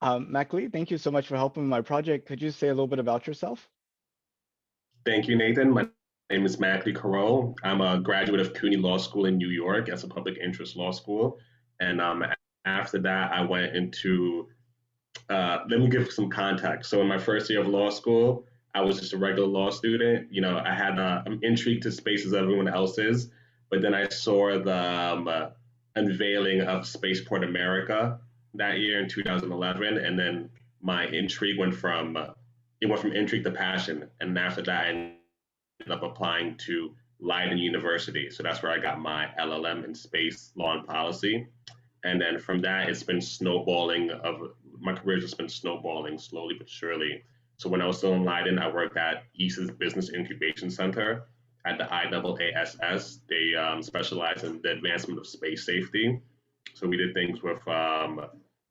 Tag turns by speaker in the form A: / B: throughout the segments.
A: Mclee, thank you so much for helping with my project. Could you say a little bit about yourself?
B: Thank you, Nathan. My name is Mclee. I'm a graduate of CUNY Law School in New York as a public interest law school. And after that, I went into, let me give some context. So in my first year of law school, I was just a regular law student. I'm intrigued to space as everyone else is. But then I saw the unveiling of Spaceport America that year in 2011. And then my intrigue went from intrigue to passion. And after that, I ended up applying to Leiden University. So that's where I got my LLM in space law and policy. And then from that, it's been snowballing of my career's just been snowballing slowly but surely. So when I was still in Leiden, I worked at EASA's Business Incubation Center at the IAASS. They specialize in the advancement of space safety. So we did things with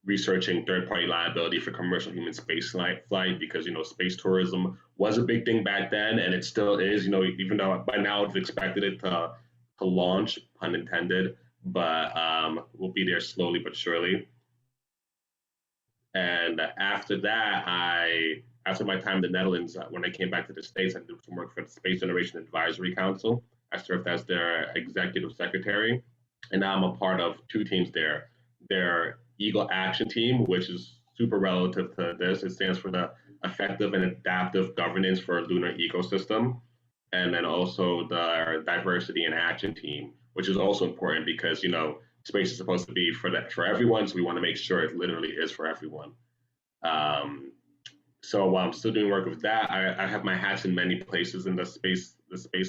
B: researching third-party liability for commercial human space flight because space tourism was a big thing back then, and it still is. Even though by now it's expected it to launch, pun intended, but we'll be there slowly but surely. And after that, after my time in the Netherlands, when I came back to the States, I did some work for the Space Generation Advisory Council. I served as their executive secretary, and now I'm a part of two teams there. Their Eagle Action Team, which is super relative to this. It stands for the Effective and Adaptive Governance for a Lunar Ecosystem. And then also the Diversity and Action Team, which is also important because, space is supposed to be for everyone. So we want to make sure it literally is for everyone. So while I'm still doing work with that, I have my hats in many places in the space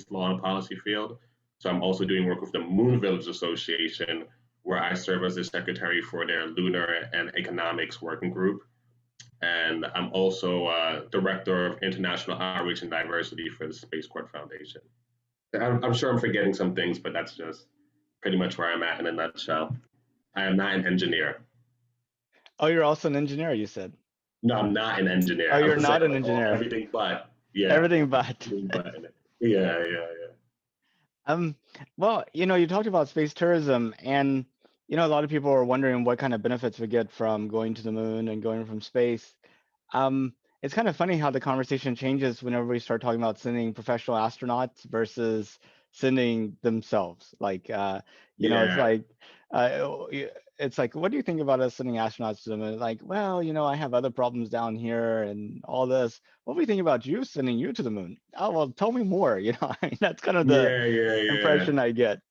B: law and policy field. So I'm also doing work with the Moon Village Association, where I serve as the secretary for their Lunar and Economics Working Group. And I'm also director of international outreach and diversity for the Space Court Foundation. I'm sure I'm forgetting some things, but that's just pretty much where I'm at in a nutshell. I am not an engineer.
A: Oh, you're also an engineer, you said.
B: No, I'm not an engineer.
A: Oh,
B: I
A: you're
B: was saying
A: not an
B: like
A: engineer.
B: everything but. Yeah.
A: Everything but.
B: Everything but. Yeah, yeah, yeah.
A: Um, well, you talked about space tourism, and a lot of people are wondering what kind of benefits we get from going to the moon and going from space. Um, it's kind of funny how the conversation changes whenever we start talking about sending professional astronauts versus sending themselves. Like, it's
B: Yeah.
A: like, it's like, what do you think about us sending astronauts to the moon? Like, well, I have other problems down here and all this. What do you think about you sending you to the moon? Oh, well, tell me more. I mean, that's kind of the
B: Yeah, yeah, yeah.
A: impression I get.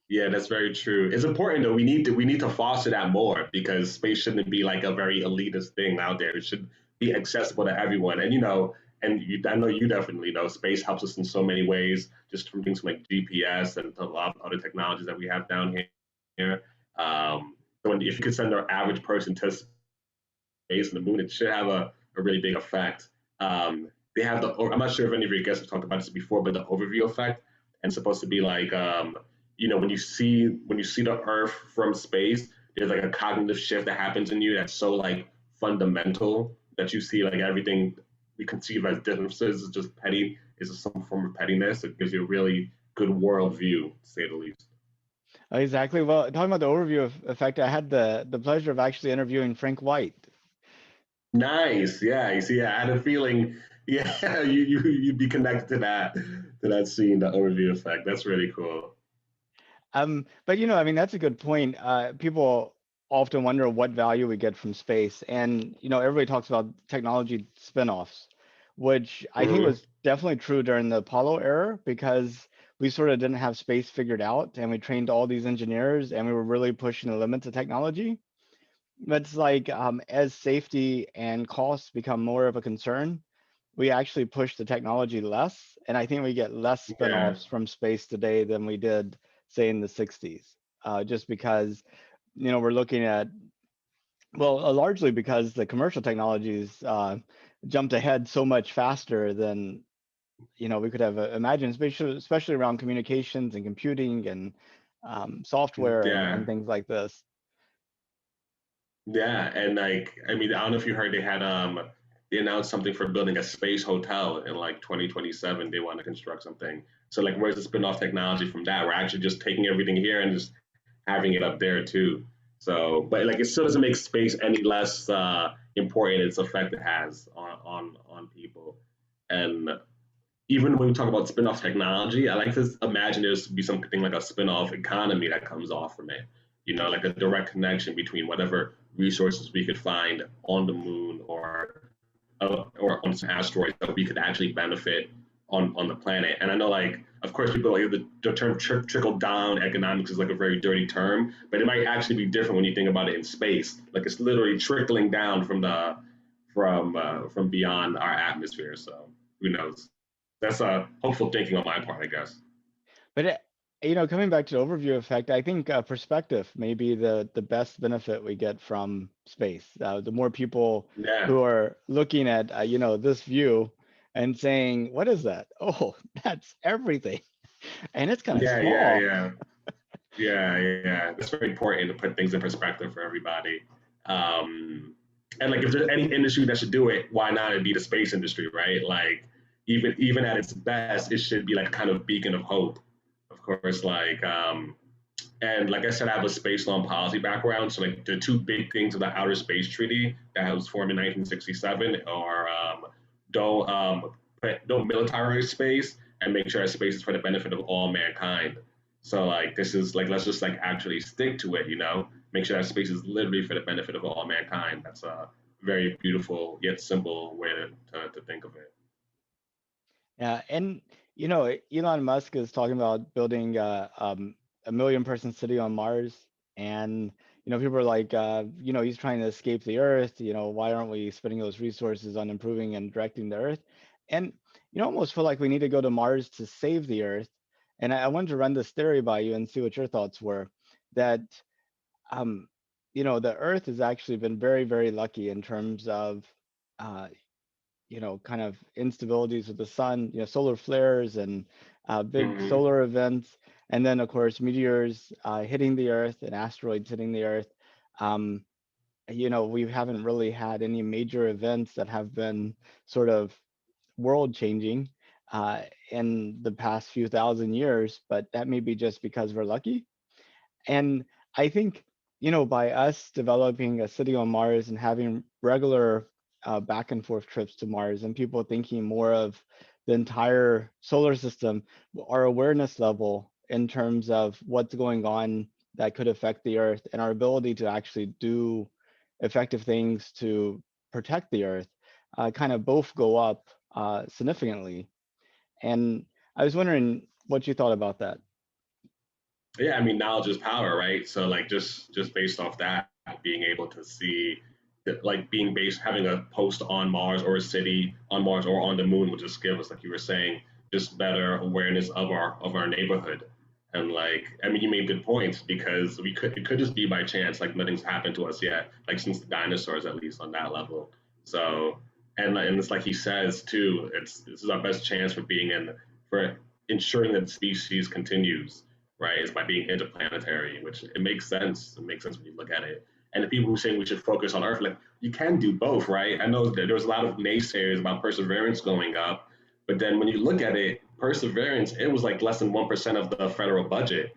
B: Yeah, that's very true. It's important though. We need to foster that more because space shouldn't be like a very elitist thing out there. It should be accessible to everyone. And I know you definitely know space helps us in so many ways, just from things like GPS and a lot of other technologies that we have down here. So if you could send our average person to space and the moon, it should have a really big effect. They have I'm not sure if any of your guests have talked about this before, but the overview effect, and it's supposed to be like, when you see the Earth from space, there's like a cognitive shift that happens in you that's so like fundamental that you see like everything we conceive as differences is just petty, is just some form of pettiness. It gives you a really good world view, to say the least.
A: Exactly. Well, talking about the overview effect, I had the pleasure of actually interviewing Frank White.
B: Nice. Yeah. You see, I had a feeling, yeah, you'd be connected to that scene, the overview effect. That's really cool.
A: But I mean, that's a good point. People often wonder what value we get from space, and everybody talks about technology spin-offs, which I think
B: Hmm.
A: was definitely true during the Apollo era because we sort of didn't have space figured out, and we trained all these engineers, and we were really pushing the limits of technology. But it's like as safety and costs become more of a concern, we actually push the technology less, and I think we get less
B: Yeah.
A: spin-offs from space today than we did, say, in the 60s. Just because, we're looking at, well, largely because the commercial technologies jumped ahead so much faster than, we could have imagined, especially around communications and computing and software and
B: Yeah.
A: things like this.
B: Yeah. And like, I mean, I don't know if you heard they announced something for building a space hotel in like 2027. They want to construct something. So like, where's the spin-off technology from that? We're actually just taking everything here and just having it up there too. So, but like it still doesn't make space any less important its effect it has on people. And even when we talk about spin-off technology, I like to imagine there's to be something like a spin-off economy that comes off from it. You know, like a direct connection between whatever resources we could find on the moon or on some asteroids that we could actually benefit on the planet. And I know, like, of course, people like the term trickle down economics is like a very dirty term, but it might actually be different when you think about it in space. Like it's literally trickling down from beyond our atmosphere. So who knows? That's a hopeful thinking on my part, I guess.
A: But coming back to the overview effect, I think perspective may be the best benefit we get from space. The more people
B: Yeah,
A: who are looking at this view and saying, "What is that? Oh, that's everything," and it's kind of
B: yeah, yeah,
A: small.
B: yeah. Yeah, yeah, that's very important to put things in perspective for everybody. Um, and like, if there's any industry that should do it, why not it be the space industry, right? Like, even at its best, it should be like kind of beacon of hope. Of course, and like I said, I have a space law and policy background. So like, the two big things of the Outer Space Treaty that was formed in 1967 are don't don't militarize space and make sure that space is for the benefit of all mankind. So like this is like let's just like actually stick to it, you know, make sure that space is literally for the benefit of all mankind. That's a very beautiful yet simple way to think of it.
A: Yeah, and Elon Musk is talking about building a million-person city on Mars, and people are like, he's trying to escape the Earth. Why aren't we spending those resources on improving and directing the Earth? And almost feel like we need to go to Mars to save the Earth. And I wanted to run this theory by you and see what your thoughts were. That um, the Earth has actually been very, very lucky in terms of uh, kind of instabilities with the sun, solar flares and big
B: Mm-hmm.
A: solar events, and then of course meteors hitting the Earth and asteroids hitting the Earth. Um, we haven't really had any major events that have been sort of world changing uh, in the past few thousand years, but that may be just because we're lucky. And I think, by us developing a city on Mars and having regular back and forth trips to Mars and people thinking more of the entire solar system, our awareness level in terms of what's going on that could affect the Earth and our ability to actually do effective things to protect the Earth kind of both go up significantly. And I was wondering what you thought about that.
B: Yeah, I mean, knowledge is power, right? So like just based off that, being able to see that, like being based having a post on Mars or a city on Mars or on the moon will just give us, like you were saying, just better awareness of our neighborhood. And like, I mean, you made good points because we could it could just be by chance, like nothing's happened to us yet, like since the dinosaurs at least on that level. So and it's like he says too, it's this is our best chance for ensuring that the species continues, right? Is by being interplanetary, which it makes sense. It makes sense when you look at it. And the people who say we should focus on Earth, like you can do both, right? I know that there's a lot of naysayers about perseverance going up, but then when you look at it, perseverance, it was like less than 1% of the federal budget.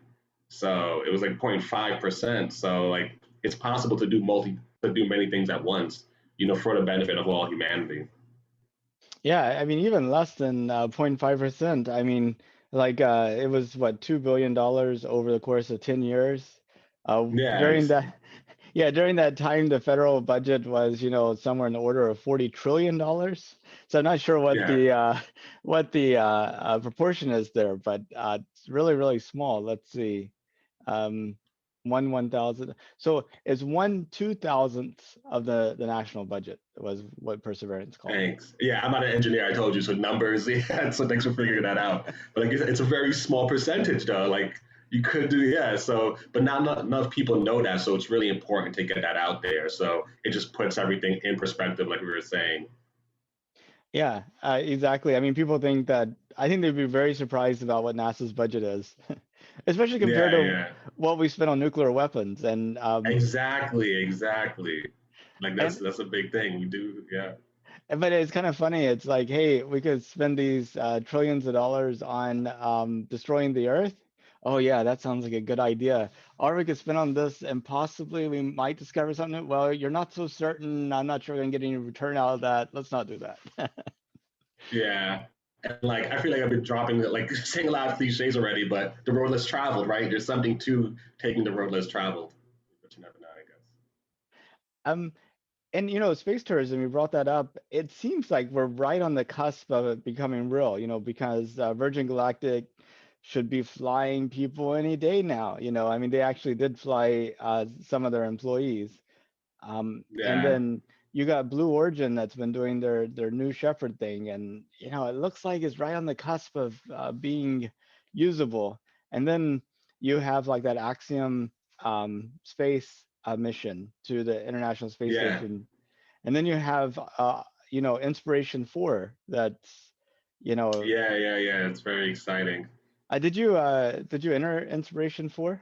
B: So it was like 0.5%. So like it's possible to do many things at once, you know, for the benefit of all humanity.
A: Yeah, I mean, even less than 0.5%. I mean, like it was what, $2 billion over the course of 10 years.
B: Yeah,
A: During that, yeah, during that time, the federal budget was, somewhere in the order of $40 trillion. So I'm not sure
B: yeah.
A: what the proportion is there, but it's really, really small. Let's see. Um, 1/1000. So it's 1/2000th of the national budget was what Perseverance called.
B: Thanks. Yeah, I'm not an engineer. I told you. So numbers. Yeah. So thanks for figuring that out. But like, it's a very small percentage, though. Like you could do, yeah. So, but not enough people know that. So it's really important to get that out there. So it just puts everything in perspective, like we were saying.
A: Yeah, exactly. I mean, people think that I think they'd be very surprised about what NASA's budget is, especially compared
B: Yeah,
A: to
B: yeah.
A: what we spend on nuclear weapons.
B: Exactly, exactly. Like
A: And
B: that's a big thing. We do, yeah.
A: but it's kind of funny. It's like, hey, we could spend these trillions of dollars on destroying the Earth, Oh yeah, that sounds like a good idea. Or we could spin on this and possibly we might discover something. Well, you're not so certain. I'm not sure we're gonna get any return out of that. Let's not do that.
B: Yeah. And like I feel like I've been dropping like saying a lot of cliches already, but the road less traveled, right? There's something to taking the road less traveled. But you never know, I guess.
A: Um, and space tourism, you brought that up. It seems like we're right on the cusp of it becoming real, because Virgin Galactic should be flying people any day now. I mean, they actually did fly some of their employees. And
B: Yeah.
A: then you got Blue Origin that's been doing their New Shepard thing, and it looks like it's right on the cusp of being usable. And then you have like that Axiom space mission to the International Space
B: Yeah.
A: Station, and then you have Inspiration 4. That's you know,
B: Yeah. It's very exciting.
A: did you enter Inspiration 4?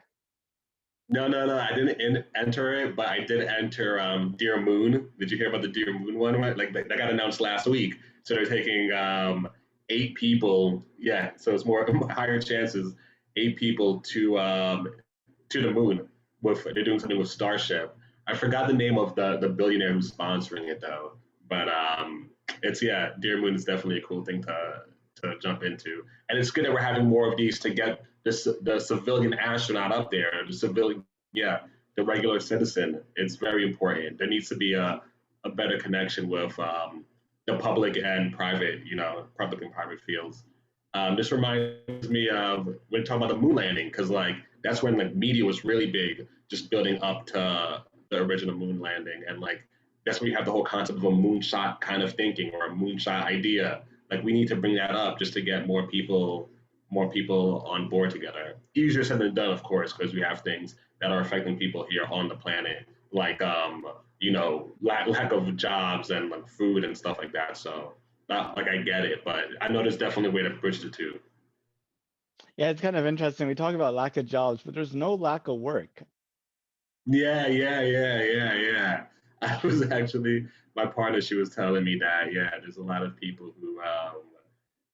B: No. I didn't enter it, but I did enter Dear Moon. Did you hear about the Dear Moon one? Right? Like that got announced last week. So they're taking 8 people. Yeah, so it's more higher chances. 8 people to the moon. With they're doing something with Starship. I forgot the name of the billionaire who's sponsoring it though. But it's yeah, Dear Moon is definitely a cool thing to jump into, and it's good that we're having more of these to get the civilian astronaut up there, the civilian, yeah, the regular citizen. It's very important. There needs to be a better connection with the public and private, public and private fields. This reminds me of when talking about the moon landing, because like that's when like media was really big, just building up to the original moon landing, and like that's where you have the whole concept of a moonshot kind of thinking or a moonshot idea. Like we need to bring that up just to get more people on board together. Easier said than done, of course, because we have things that are affecting people here on the planet, like lack of jobs and like food and stuff like that. So, like I get it, but I know there's definitely a way to bridge the two.
A: Yeah, it's kind of interesting. We talk about lack of jobs, but there's no lack of work.
B: Yeah. I was actually my partner. She was telling me that there's a lot of people who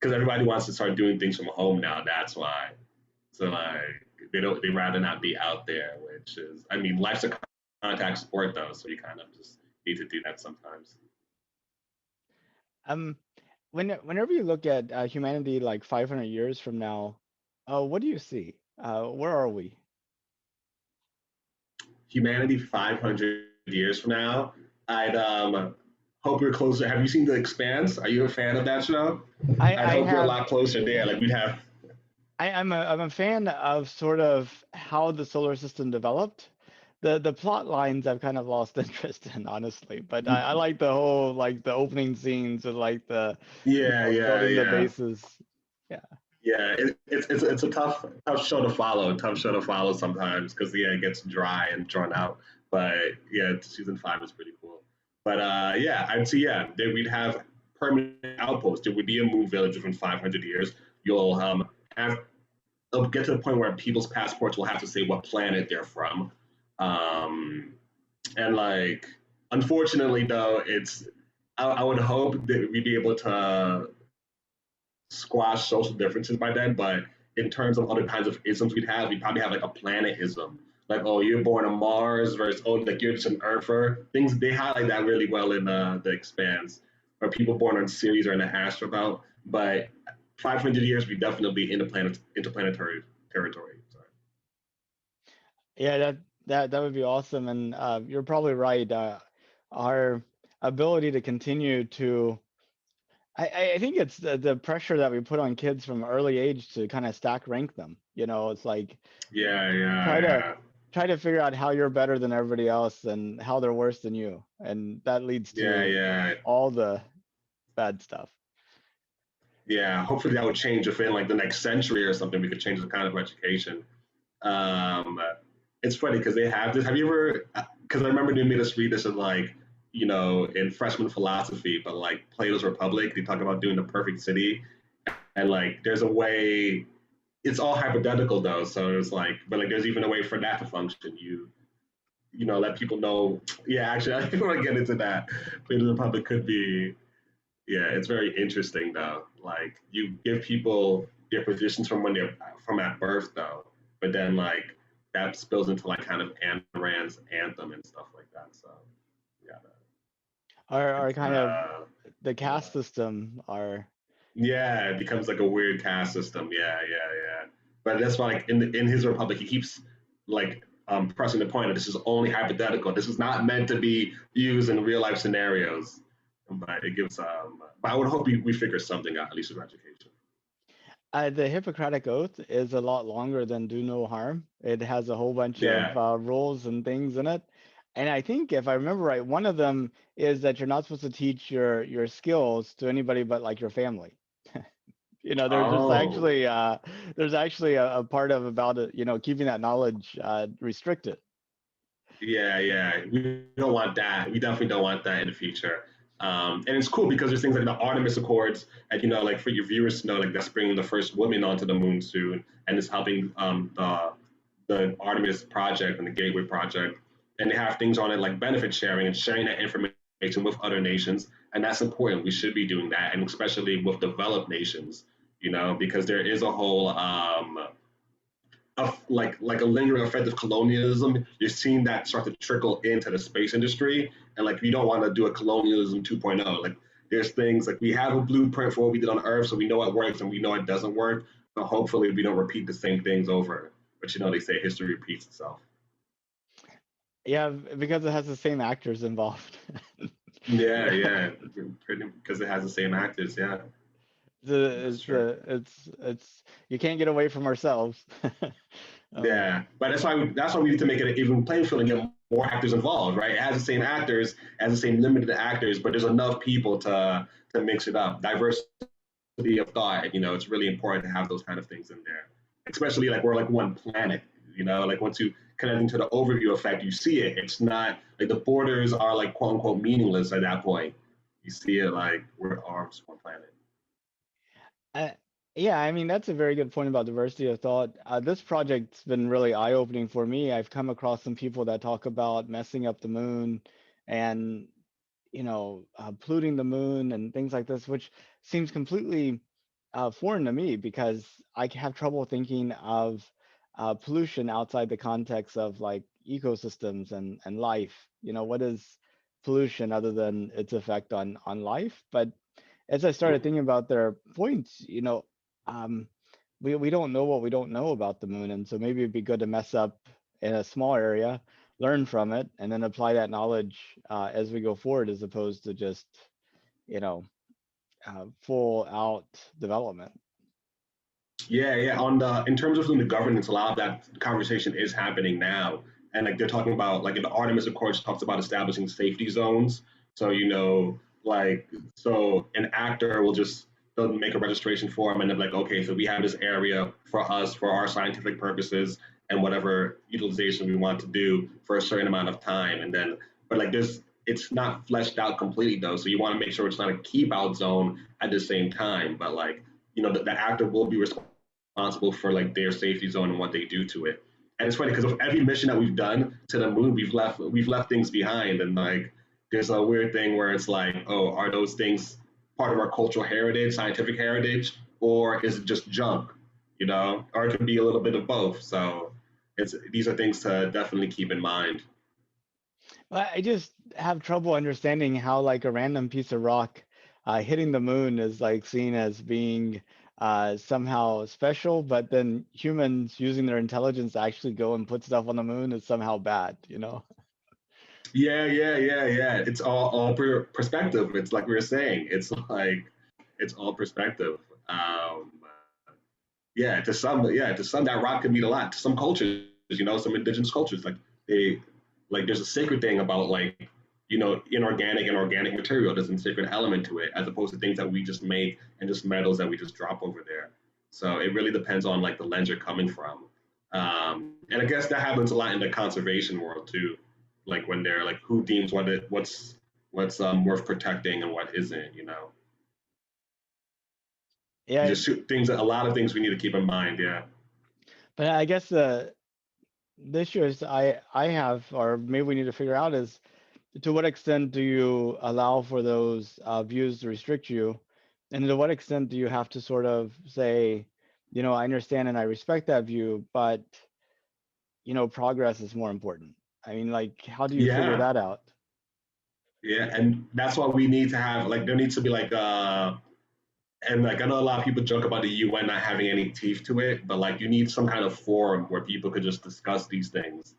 B: because everybody wants to start doing things from home now. That's why. So like they rather not be out there, which is I mean life's a contact sport though, so you kind of just need to do that sometimes.
A: Um, whenever you look at humanity like 500 years from now, what do you see? Where are we?
B: Humanity 500 years from now, I'd hope you're closer. Have you seen The Expanse? Are you a fan of that show?
A: I
B: I'd
A: I
B: hope you're a
A: have
B: lot closer there. Like we'd have.
A: I'm a fan of sort of how the solar system developed. The plot lines I've kind of lost interest in, honestly. But I like the whole like the opening scenes with like the building the
B: Yeah.
A: bases. Yeah.
B: Yeah, it's a tough show to follow. Tough show to follow sometimes because it gets dry and drawn out. But yeah, season 5 is pretty cool. But I'd say we'd have permanent outposts. There would be a moon village within 500 years. You'll have it'll get to the point where people's passports will have to say what planet they're from. Um, and like, unfortunately, though, I would hope that we'd be able to squash social differences by then. But in terms of other kinds of isms we'd probably have like a planetism. Like, oh, you're born on Mars versus, oh, like you're just an Earther. Things, they highlight that really well in The Expanse, or people born on Ceres or in the astronaut. But 500 years, we definitely be interplanetary territory. Sorry.
A: Yeah, that would be awesome. And you're probably right. Our ability to continue to I think it's the pressure that we put on kids from early age to kind of stack rank them. It's like try to
B: Yeah.
A: try to figure out how you're better than everybody else and how they're worse than you. And that leads to
B: Yeah.
A: all the bad stuff.
B: Yeah. Hopefully that would change within like the next century or something. We could change the kind of education. Um, it's funny because they have this. Have you ever? Because I remember they made us read this in like in freshman philosophy, but like Plato's Republic, they talk about doing the perfect city, and like there's a way. It's all hypothetical though, so it's like, but like there's even a way for that to function. You let people know. Yeah, actually, I don't want to get into that. Plato's Republic could be. Yeah, it's very interesting though. Like you give people their positions from when they're from at birth though, but then like that spills into like kind of Anne Rand's anthem and stuff like that. So yeah,
A: Our
B: it's
A: kind of the
B: yeah.
A: caste system are.
B: Yeah, it becomes like a weird caste system. Yeah, yeah, yeah. But that's why, like in his republic, he keeps like pressing the point that this is only hypothetical. This is not meant to be used in real life scenarios. But it gives. But I would hope we figure something out, at least with education.
A: The Hippocratic Oath is a lot longer than do no harm. It has a whole bunch of
B: Yeah.
A: rules and things in it. And I think if I remember right, one of them is that you're not supposed to teach your skills to anybody but like your family. You know,
B: Oh.
A: there's actually a part of about it, keeping that knowledge restricted.
B: Yeah, yeah. We don't want that. We definitely don't want that in the future. And it's cool because there's things like the Artemis Accords, and like for your viewers to know, like that's bringing the first woman onto the moon soon, and it's helping the Artemis project and the Gateway project, and they have things on it like benefit sharing and sharing that information with other nations, and that's important. We should be doing that, and especially with developed nations, because there is a whole like a lingering effect of colonialism. You're seeing that start to trickle into the space industry, and like we don't want to do a colonialism 2.0. Like there's things like we have a blueprint for what we did on Earth, so we know it works and we know it doesn't work. So hopefully we don't repeat the same things over. But they say history repeats itself.
A: Yeah, because it has the same actors involved.
B: Yeah,
A: Yeah.
B: yeah, because it has the same actors. Yeah, that's true.
A: It's you can't get away from ourselves. um,
B: Yeah, but that's why we need to make it an even playing field and get more actors involved, right? It has the same actors, has the same limited actors, but there's enough people to mix it up. Diversity of thought, it's really important to have those kind of things in there. Especially like we're like one planet, like once you connect into the overview effect, you see it. It's not like the borders are like quote unquote meaningless at that point. You see it like we're arms one planet.
A: Uh, yeah, I mean, that's a very good point about diversity of thought. This project's been really eye-opening for me. I've come across some people that talk about messing up the moon and, polluting the moon and things like this, which seems completely foreign to me because I have trouble thinking of pollution outside the context of like ecosystems and life. What is pollution other than its effect on life? But as I started thinking about their points, um, we don't know what we don't know about the moon, and so maybe it'd be good to mess up in a small area, learn from it, and then apply that knowledge as we go forward, as opposed to just you know full out development.
B: Yeah, yeah. On the in terms of the governance, a lot of that conversation is happening now, and like they're talking about like in the Artemis Accords talks about establishing safety zones. So like so an actor will just they'll make a registration form and they're like, okay, so we have this area for us for our scientific purposes and whatever utilization we want to do for a certain amount of time, and then but like there's it's not fleshed out completely though, so you want to make sure it's not a keep out zone at the same time, but like the actor will be responsible for like their safety zone and what they do to it. And it's funny because of every mission that we've done to the moon, we've left things behind, and like there's a weird thing where it's like, oh, are those things part of our cultural heritage, scientific heritage, or is it just junk? Or it could be a little bit of both. So these are things to definitely keep in mind.
A: I just have trouble understanding how like a random piece of rock hitting the moon is like seen as being somehow special, but then humans using their intelligence to actually go and put stuff on the moon is somehow bad.
B: Yeah, yeah, yeah, yeah. It's all perspective. It's like we were saying. It's like it's all perspective. Um, yeah, to some that rock could mean a lot. To some cultures, some indigenous cultures, like they like there's a sacred thing about like inorganic and organic material. There's a sacred element to it, as opposed to things that we just make and just metals that we just drop over there. So it really depends on like the lens you're coming from. And I guess that happens a lot in the conservation world too. Like when they're like, who deems what's worth protecting and what isn't.
A: Yeah,
B: These are things that a lot of things we need to keep in mind. Yeah.
A: but I guess the issue is I have, or maybe we need to figure out is to what extent do you allow for those views to restrict you, and to what extent do you have to sort of say, I understand and I respect that view, but progress is more important. I mean, like, how do you figure
B: Yeah,
A: that out?
B: yeah, and that's why we need to have like there needs to be like and like I know a lot of people joke about the UN not having any teeth to it, but like you need some kind of forum where people could just discuss these things.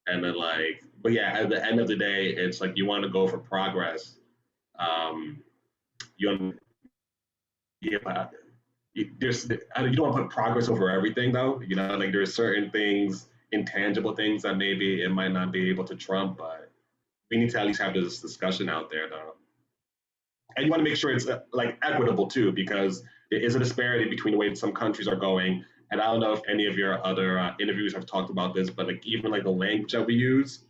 B: And then like, but yeah, at the end of the day, it's like you want to go for progress. Um, you yeah, there's you don't want to put progress over everything though. You know, like there's certain things, intangible things that maybe it might not be able to trump, but we need to at least have this discussion out there though. And you want to make sure it's like equitable too, because there is a disparity between the way that some countries are going. And I don't know if any of your other interviews have talked about this, but like even like the language that we use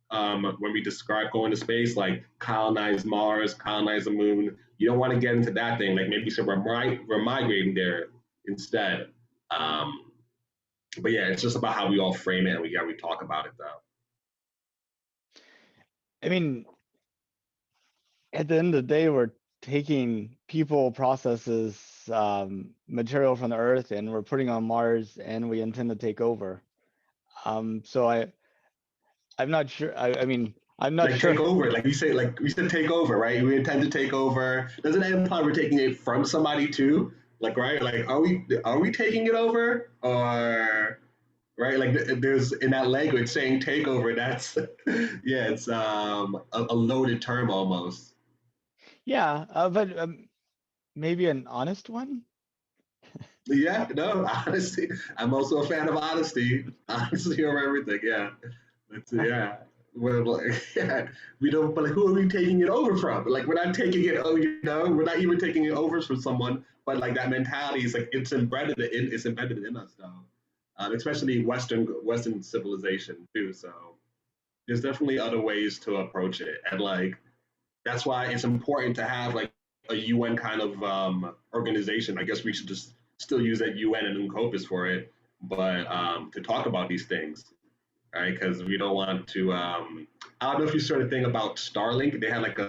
B: when we describe going to space, like colonize Mars, colonize the moon. You don't want to get into that thing. Like maybe so we're migrating there instead. Um, but yeah, it's just about how we all frame it and we talk about it though.
A: I mean, at the end of the day, we're taking people, processes, material from the Earth, and we're putting on Mars, and we intend to take over. So I'm not sure. I mean, I'm not
B: Like take
A: sure.
B: over, like we said, take over, right? We intend to take over. Doesn't that imply we're taking it from somebody too? Like, right? Like, are we taking it over, or right? Like, there's in that language saying takeover. That's yeah, it's a loaded term almost.
A: Yeah, but maybe an honest one.
B: Yeah, no, honesty. I'm also a fan of honesty. Honesty over everything. Yeah, yeah. Well, like, yeah, we don't. But like, who are we taking it over from? Like, we're not taking it. Oh, we're not even taking it over from someone. But like that mentality is like it's embedded in us though. Especially Western civilization too. So there's definitely other ways to approach it, and like that's why it's important to have like a UN kind of organization. I guess we should just still use that UN and UNCOPUS for it, but to talk about these things, right? Because we don't want to. I don't know if you sort of thing about Starlink. They had like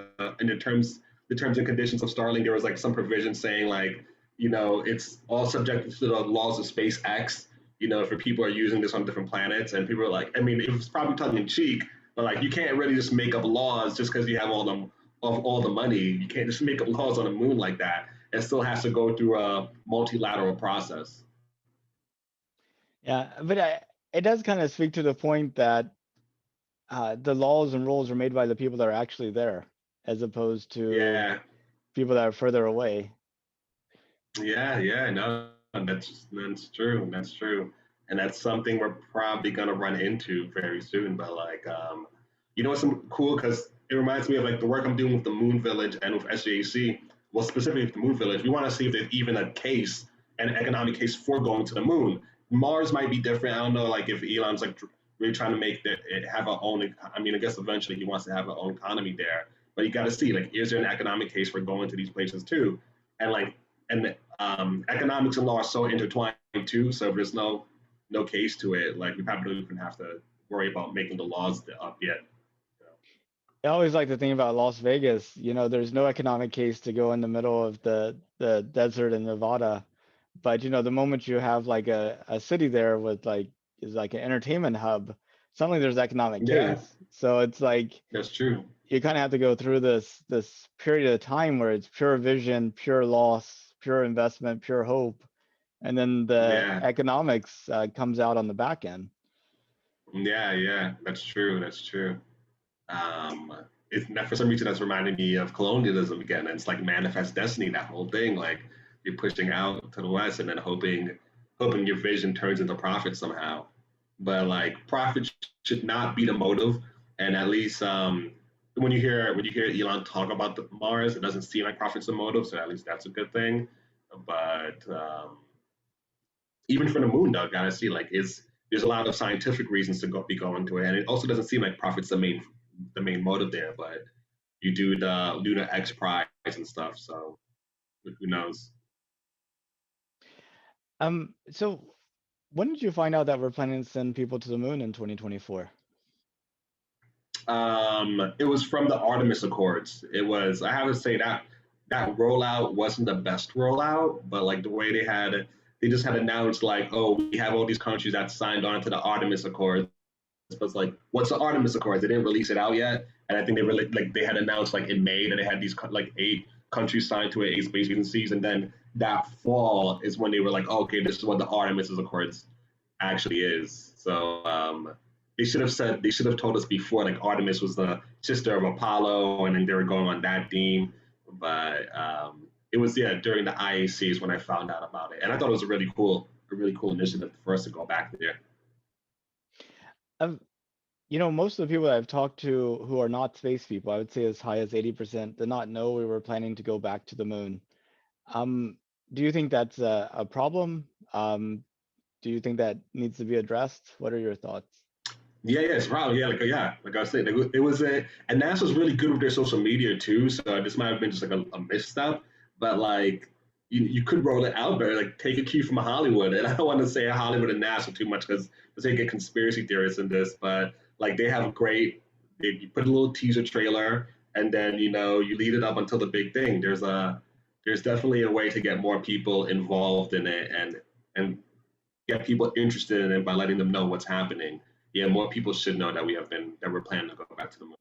B: in the terms and conditions of Starlink, there was like some provision saying like it's all subject to the laws of SpaceX. For people are using this on different planets, and people are like, I mean, it was probably tongue in cheek, but like you can't really just make up laws just because you have all the money. You can't just make up laws on the moon like that. It still has to go through a multilateral process.
A: Yeah, but it does kind of speak to the point that the laws and rules are made by the people that are actually there, as opposed to
B: Yeah,
A: people that are further away.
B: yeah, yeah. No, that's true. That's true, and that's something we're probably gonna run into very soon. But like, what's some cool because it reminds me of like the work I'm doing with the Moon Village and with SJAC. Well, specifically with the Moon Village, we want to see if there's even a case, an economic case for going to the moon. Mars might be different. I don't know, like if Elon's like really trying to make it have our own. I mean, I guess eventually he wants to have our own economy there. But you got to see, like, is there an economic case for going to these places too? And like, and economics and law are so intertwined too. So if there's no case to it, like we probably don't even have to worry about making the laws up yet.
A: I always like to think about Las Vegas. There's no economic case to go in the middle of the desert in Nevada, but the moment you have like a city there with like is like an entertainment hub, suddenly there's economic
B: Yeah,
A: case. So it's like
B: that's true.
A: you kind of have to go through this period of time where it's pure vision, pure loss, pure investment, pure hope, and then the
B: Yeah,
A: economics comes out on the back end.
B: yeah, yeah. That's true. That's true. Um, for some reason that's reminding me of colonialism again. It's like manifest destiny. That whole thing, like you're pushing out to the west and then hoping your vision turns into profit somehow. But like profit should not be the motive. And at least when you hear Elon talk about the Mars, it doesn't seem like profit's the motive. So at least that's a good thing. But even for the moon, though, gotta see like is there's a lot of scientific reasons to be going to it, and it also doesn't seem like profit's the main motive there. But you do the Lunar X Prize and stuff, so who knows?
A: So when did you find out that we're planning to send people to the moon in 2024?
B: It was from the Artemis Accords. It was I have to say that rollout wasn't the best rollout, but like the way they had they just had announced like, oh, we have all these countries that signed on to the Artemis Accords. But it's like, what's the Artemis Accords? They didn't release it out yet, and I think they really like they had announced like in May that they had these like 8 countries signed to it, 8 space agencies, and then that fall is when they were like, oh, okay, this is what the Artemis Accords actually is. So they should have told us before like Artemis was the sister of Apollo, and then they were going on that theme. But it was during the IACs when I found out about it, and I thought it was a really cool initiative for us to go back there.
A: Um, most of the people that I've talked to who are not space people, I would say as high as 80%, did not know we were planning to go back to the moon. Um, do you think that's a problem? Do you think that needs to be addressed? What are your thoughts?
B: Yeah, yeah, it's probably like I said, it was a and NASA's really good with their social media too. So this might have been just like a misstep, but like you could roll it out better, like take a cue from Hollywood. And I don't want to say Hollywood and NASA too much because they get conspiracy theorists in this, but like they have great. You put a little teaser trailer, and then you lead it up until the big thing. There's definitely a way to get more people involved in it and get people interested in it by letting them know what's happening. Yeah, more people should know that we're planning to go back to the moon.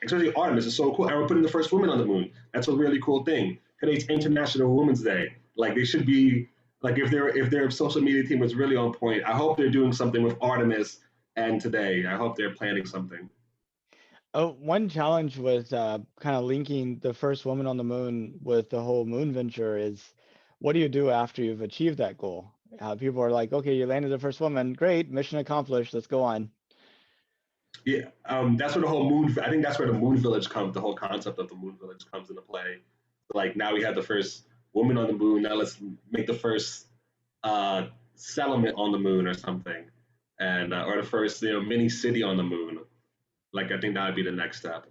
B: Especially Artemis is so cool, and we're putting the first woman on the moon. That's a really cool thing. Today's International Women's Day. Like they should be like if their social media team was really on point. I hope they're doing something with Artemis and today. I hope they're planning something.
A: Oh, one challenge with kind of linking the first woman on the moon with the whole moon venture is what do you do after you've achieved that goal? People are like, okay, you landed the first woman, great, mission accomplished, let's go on.
B: Yeah, that's where the whole moon. I think that's where the moon village comes. The whole concept of the moon village comes into play. Like now we have the first woman on the moon. Now let's make the first settlement on the moon or something, and or the first mini city on the moon. Like I think that would be the next step.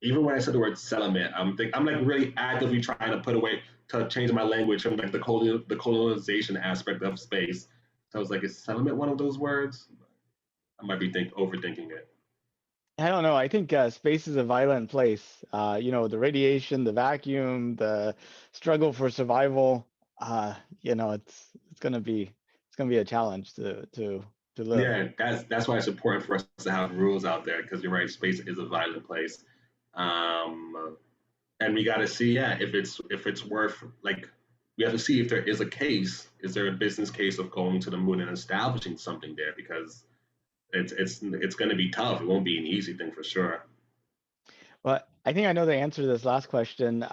B: Even when I said the word settlement, I'm like really actively trying to put away to change my language from like the colonization aspect of space. So I was like, is settlement one of those words? I might be overthinking it.
A: I don't know. I think space is a violent place. The radiation, the vacuum, the struggle for survival. It's gonna be a challenge to live.
B: Yeah, that's why it's important for us to have rules out there because you're right, space is a violent place, and we got to see, if it's worth like we have to see if there is a case, is there a business case of going to the moon and establishing something there because it's going to be tough. It won't be an easy thing for sure.
A: Well, I think I know the answer to this last question.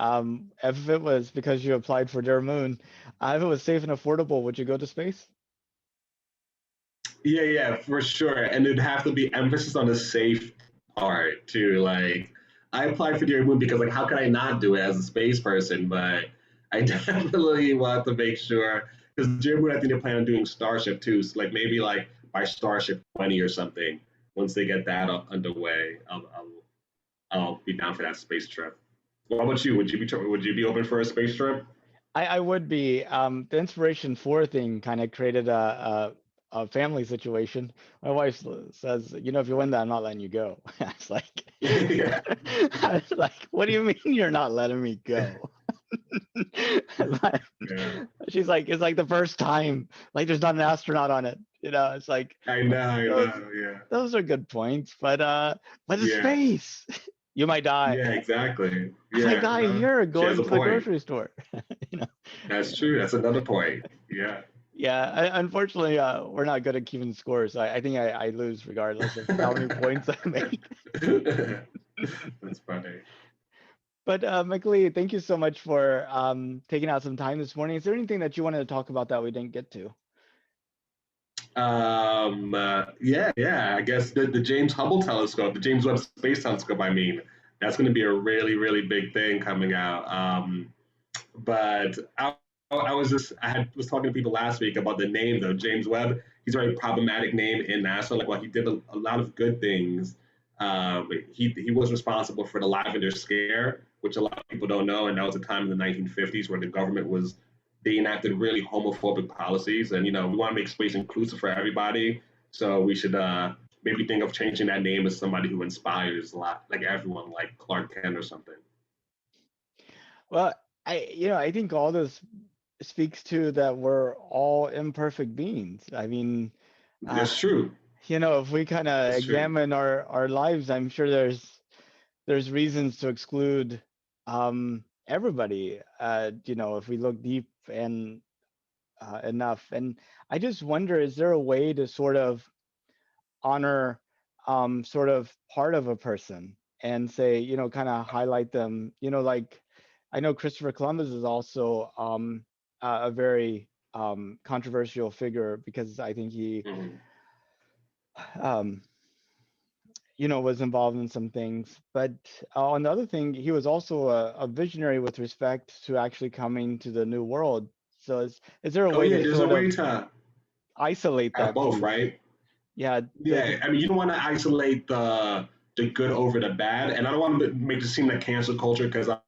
A: If it was because you applied for their moon, if it was safe and affordable, would you go to space?
B: Yeah, yeah, for sure. And it'd have to be emphasis on the safe part too. Like, I applied for the moon because, like, how can I not do it as a space person? But I definitely want to make sure because Dear Moon, I think they're planning on doing Starship too. So, like, maybe like by Starship 20 or something. Once they get that up underway, I'll be down for that space trip. What about you? Would you be open for a space trip?
A: I would be. The inspiration for thing kind of created a family situation. My wife says, if you win that, I'm not letting you go. I was like,
B: Yeah,
A: I was like, what do you mean you're not letting me go? Like,
B: yeah.
A: she's like, it's like the first time, like there's not an astronaut on it. It's like,
B: I
A: those
B: know. Yeah,
A: those are good points, but it's
B: yeah.
A: space. You might die.
B: Yeah, exactly.
A: I might
B: Yeah,
A: die here
B: she has
A: going
B: a
A: to the
B: point.
A: grocery store. You know.
B: That's true. That's another point. Yeah.
A: Yeah, unfortunately, we're not good at keeping scores. I think I lose regardless of how many points I make.
B: That's funny.
A: But Mclee, thank you so much for taking out some time this morning. Is there anything that you wanted to talk about that we didn't get to?
B: Yeah, yeah. I guess the James Hubble telescope, the James Webb Space Telescope. I mean, that's going to be a really, really big thing coming out. But I was talking to people last week about the name though. James Webb. He's a very problematic name in NASA. Like, while he did a lot of good things, he was responsible for the Lavender Scare, which a lot of people don't know, and that was a time in the 1950s where the government was they enacted really homophobic policies, and we want to make space inclusive for everybody. So we should maybe think of changing that name as somebody who inspires a lot, like everyone, like Clark Kent or something.
A: Well, I think all this. speaks to that we're all imperfect beings. I mean, uh,
B: That's true.
A: if we kind of
B: That's true.
A: examine our lives, I'm sure there's reasons to exclude everybody. If we look deep and enough, and I just wonder, is there a way to sort of honor sort of part of a person and say, kind of highlight them, like I know Christopher Columbus is also a very controversial figure because I think he
B: Mhm.
A: um, was involved in some things. But on the other thing, he was also a visionary with respect to actually coming to the New World. So is there a
B: Oh
A: way
B: yeah,
A: to
B: there's a
A: sort
B: way
A: of
B: to
A: isolate
B: have
A: that
B: both,
A: piece?
B: right?
A: Yeah,
B: Yeah, I mean, you don't want to isolate the good over the bad, and I don't want to make it seem like cancel culture because I'm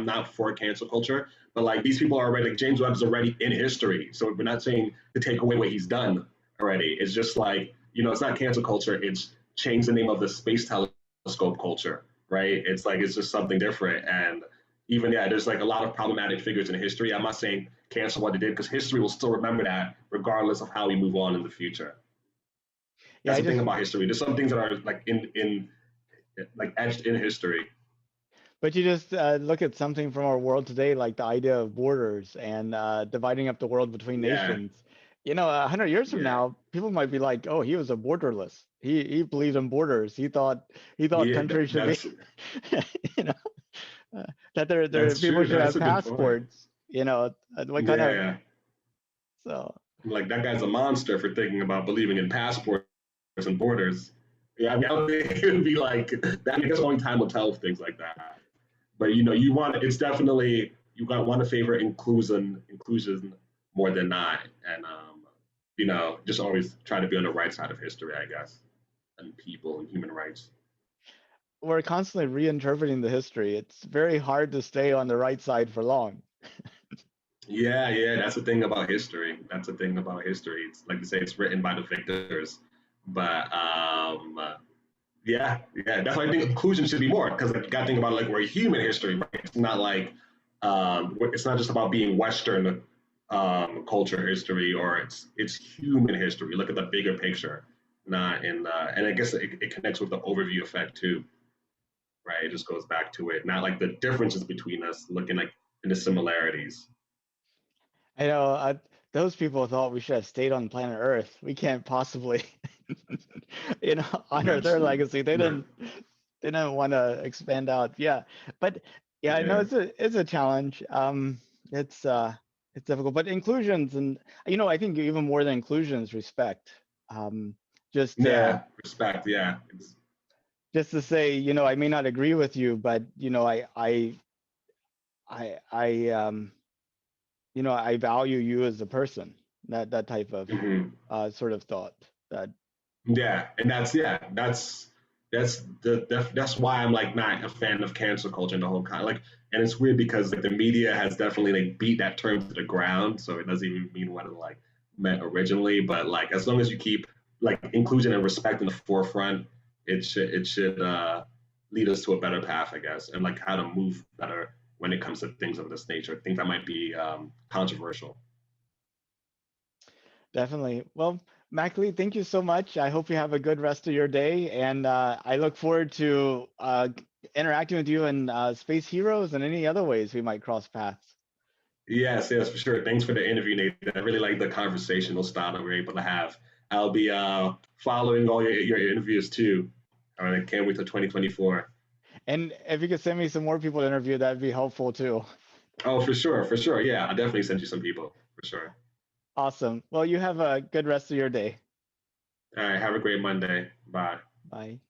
B: not for cancel culture, but like these people are already like James Webb's already in history, so we're not saying to take away what he's done already. It's just like it's not cancel culture. It's change the name of the space telescope culture, right? It's like it's just something different, and even yeah, there's like a lot of problematic figures in history. I'm not saying cancel what they did because history will still remember that regardless of how we move on in the future.
A: yeah,
B: That's
A: I
B: the thing
A: just
B: about history. There's some things that are like in like etched in history.
A: But you just look at something from our world today, like the idea of borders and dividing up the world between
B: Yeah,
A: nations. 100 years from
B: yeah,
A: now, people might be like, "Oh, he was a borderless. He believed in borders. He thought
B: yeah.
A: countries should be,
B: That's
A: you know, that there
B: That's
A: people
B: true.
A: should
B: That's
A: have
B: a good point.
A: passports. What kind of
B: Yeah,
A: so
B: like that guy's a monster for thinking about believing in passports and borders. Yeah, I mean, I don't think it would be like that. I guess only time will tell things like that. But you want it's definitely you got want to favor inclusion more than not, and just always try to be on the right side of history, I guess, and people and human rights.
A: we're constantly reinterpreting the history. It's very hard to stay on the right side for long.
B: Yeah, yeah, that's the thing about history. That's the thing about history. It's like you say, it's written by the victors, but yeah, yeah. That's why I think inclusion should be more because like, you got to think about like we're human history, right? It's not like it's not just about being Western culture history or it's human history. Look at the bigger picture, not in and I guess it connects with the overview effect too, right? It just goes back to it, not like the differences between us, looking like in the similarities.
A: I know those people thought we should have stayed on planet Earth. We can't possibly, honor
B: That's
A: their legacy. They
B: yeah,
A: didn't want to expand out. Yeah, but yeah, I know
B: yeah,
A: it's a challenge. It's it's difficult, but inclusions and I think even more than inclusions, respect. Um, just to
B: yeah. Respect, yeah.
A: just to say, I may not agree with you, but I value you as a person. That type of
B: Mhm.
A: sort of thought. That
B: Yeah, and that's why I'm like not a fan of cancel culture and the whole kind like and it's weird because like the media has definitely like beat that term to the ground, so it doesn't even mean what it like meant originally. But like as long as you keep like inclusion and respect in the forefront, it should lead us to a better path, I guess, and like how to move better when it comes to things of this nature. Things that might be controversial.
A: definitely. Well, Mclee, thank you so much. I hope you have a good rest of your day, and I look forward to interacting with you in Space Heroes and any other ways we might cross paths.
B: Yes, yes, for sure. Thanks for the interview, Nathan. I really like the conversational style that we're able to have. I'll be following all your interviews too. I can't wait till 2024.
A: And if you could send me some more people to interview, that'd be helpful too.
B: Oh, for sure, for sure. Yeah, I'll definitely send you some people for sure.
A: Awesome. Well, you have a good rest of your day.
B: All right, have a great Monday. Bye.
A: Bye.